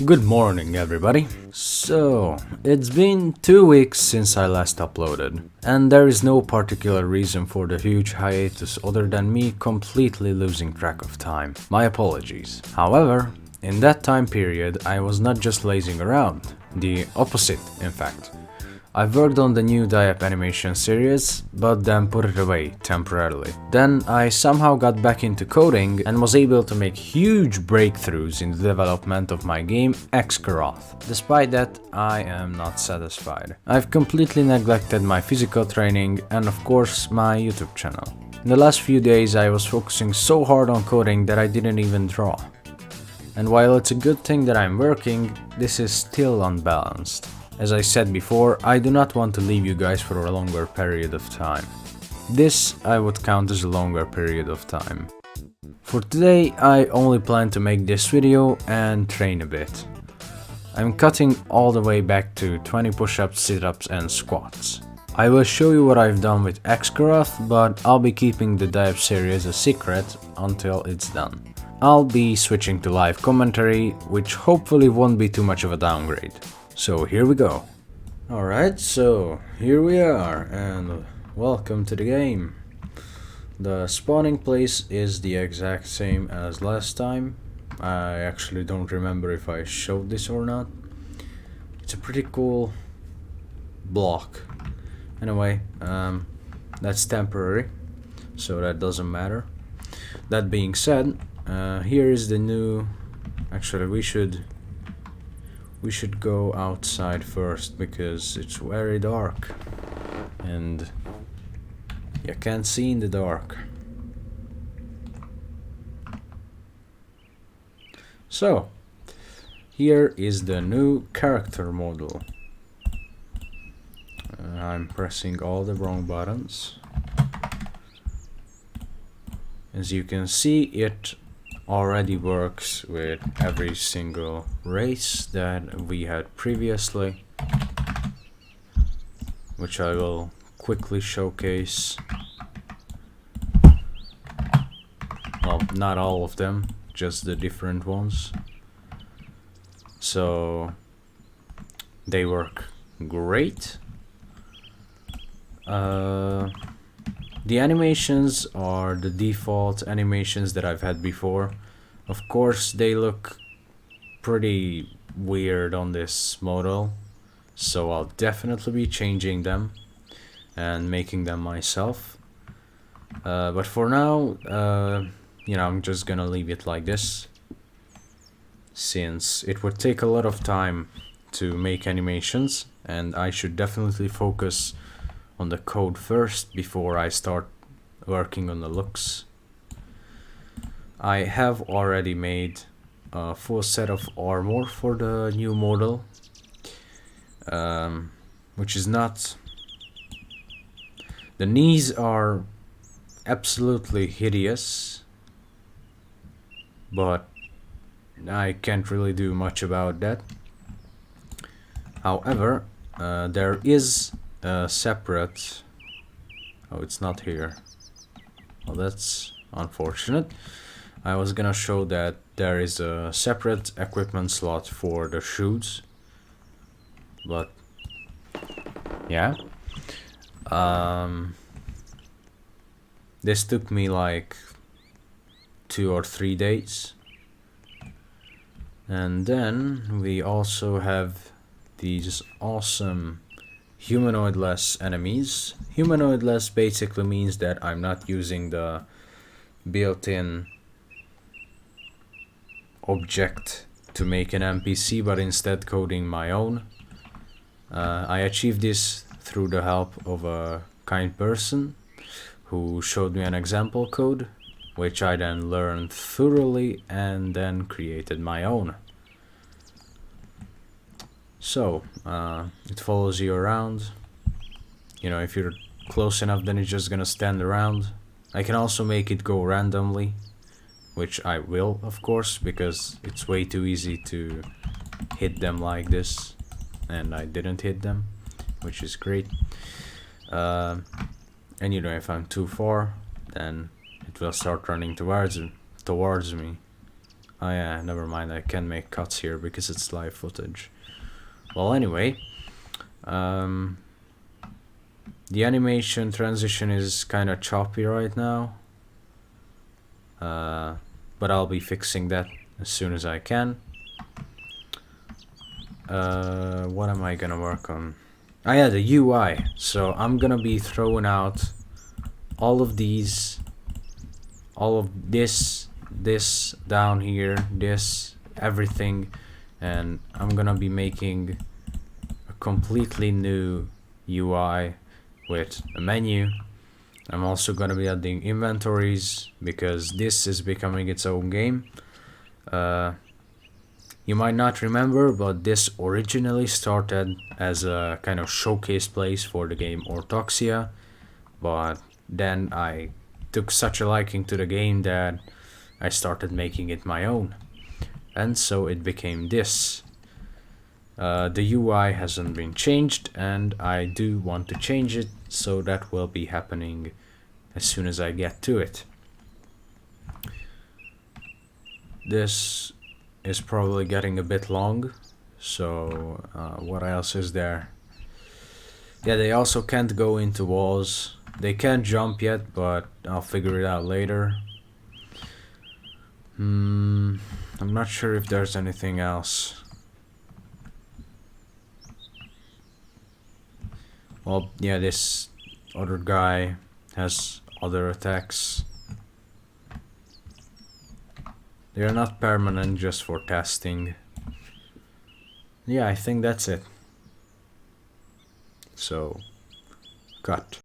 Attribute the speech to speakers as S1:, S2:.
S1: Good morning, everybody. So, it's been 2 weeks since I last uploaded, and there is no particular reason for the huge hiatus other than me completely losing track of time. My apologies. However, in that time period, I was not just lazing around, the opposite, in fact. I've worked on the new die-up animation series, but then put it away temporarily. Then I somehow got back into coding and was able to make huge breakthroughs in the development of my game Xkaroth. Despite that, I am not satisfied. I've completely neglected my physical training and of course my YouTube channel. In the last few days I was focusing so hard on coding that I didn't even draw. And while it's a good thing that I'm working, this is still unbalanced. As I said before, I do not want to leave you guys for a longer period of time. This I would count as a longer period of time. For today, I only plan to make this video and train a bit. I'm cutting all the way back to 20 push-ups, sit-ups and squats. I will show you what I've done with Xkaroth, but I'll be keeping the dive series a secret until it's done. I'll be switching to live commentary, which hopefully won't be too much of a downgrade. So here we go. Alright, so here we are and welcome to the game. The spawning place is the exact same as last time. I actually don't remember if I showed this or not. It's a pretty cool block. Anyway, that's temporary, so that doesn't matter. That being said, here is the new... Actually, we should go outside first because it's very dark and you can't see in the dark. So, here is the new character model. I'm pressing all the wrong buttons. As you can see, it already works with every single race that we had previously, which I will quickly showcase. Well, not all of them, just the different ones. So they work great. The animations are the default animations that I've had before. Of course, they look pretty weird on this model, so I'll definitely be changing them and making them myself. But for now, I'm just gonna leave it like this, since it would take a lot of time to make animations, and I should definitely focus on the code first before I start working on the looks. I have already made a full set of armor for the new model, which is not... The knees are absolutely hideous, but I can't really do much about that. However, there is a separate... Oh, it's not here. Well, that's unfortunate. I was gonna show that there is a separate equipment slot for the shoes, but yeah. This took me like 2 or 3 days. And then we also have these awesome humanoid-less enemies. Humanoid-less basically means that I'm not using the built-in object to make an NPC, but instead coding my own. I achieved this through the help of a kind person who showed me an example code, which I then learned thoroughly and then created my own. So, it follows you around. You know, if you're close enough, then it's just gonna stand around. I can also make it go randomly, which I will, of course, because it's way too easy to hit them like this, and I didn't hit them, which is great. And you know, if I'm too far, then it will start running towards me. Oh yeah, never mind, I can make cuts here because it's live footage. Well, anyway, the animation transition is kind of choppy right now, but I'll be fixing that as soon as I can. What am I gonna work on? Oh yeah, the UI. So I'm gonna be throwing out all of these, all of this down here, this, everything, and I'm gonna be making a completely new UI with a menu. I'm also gonna be adding inventories because this is becoming its own game. You might not remember, but this originally started as a kind of showcase place for the game Orthoxia, but then I took such a liking to the game that I started making it my own, and so it became this. The UI hasn't been changed, and I do want to change it, so that will be happening as soon as I get to it. This is probably getting a bit long, so what else is there? Yeah, they also can't go into walls. They can't jump yet, but I'll figure it out later. I'm not sure if there's anything else. Well, yeah, this other guy has other attacks. They're not permanent, just for testing. Yeah, I think that's it. So, cut.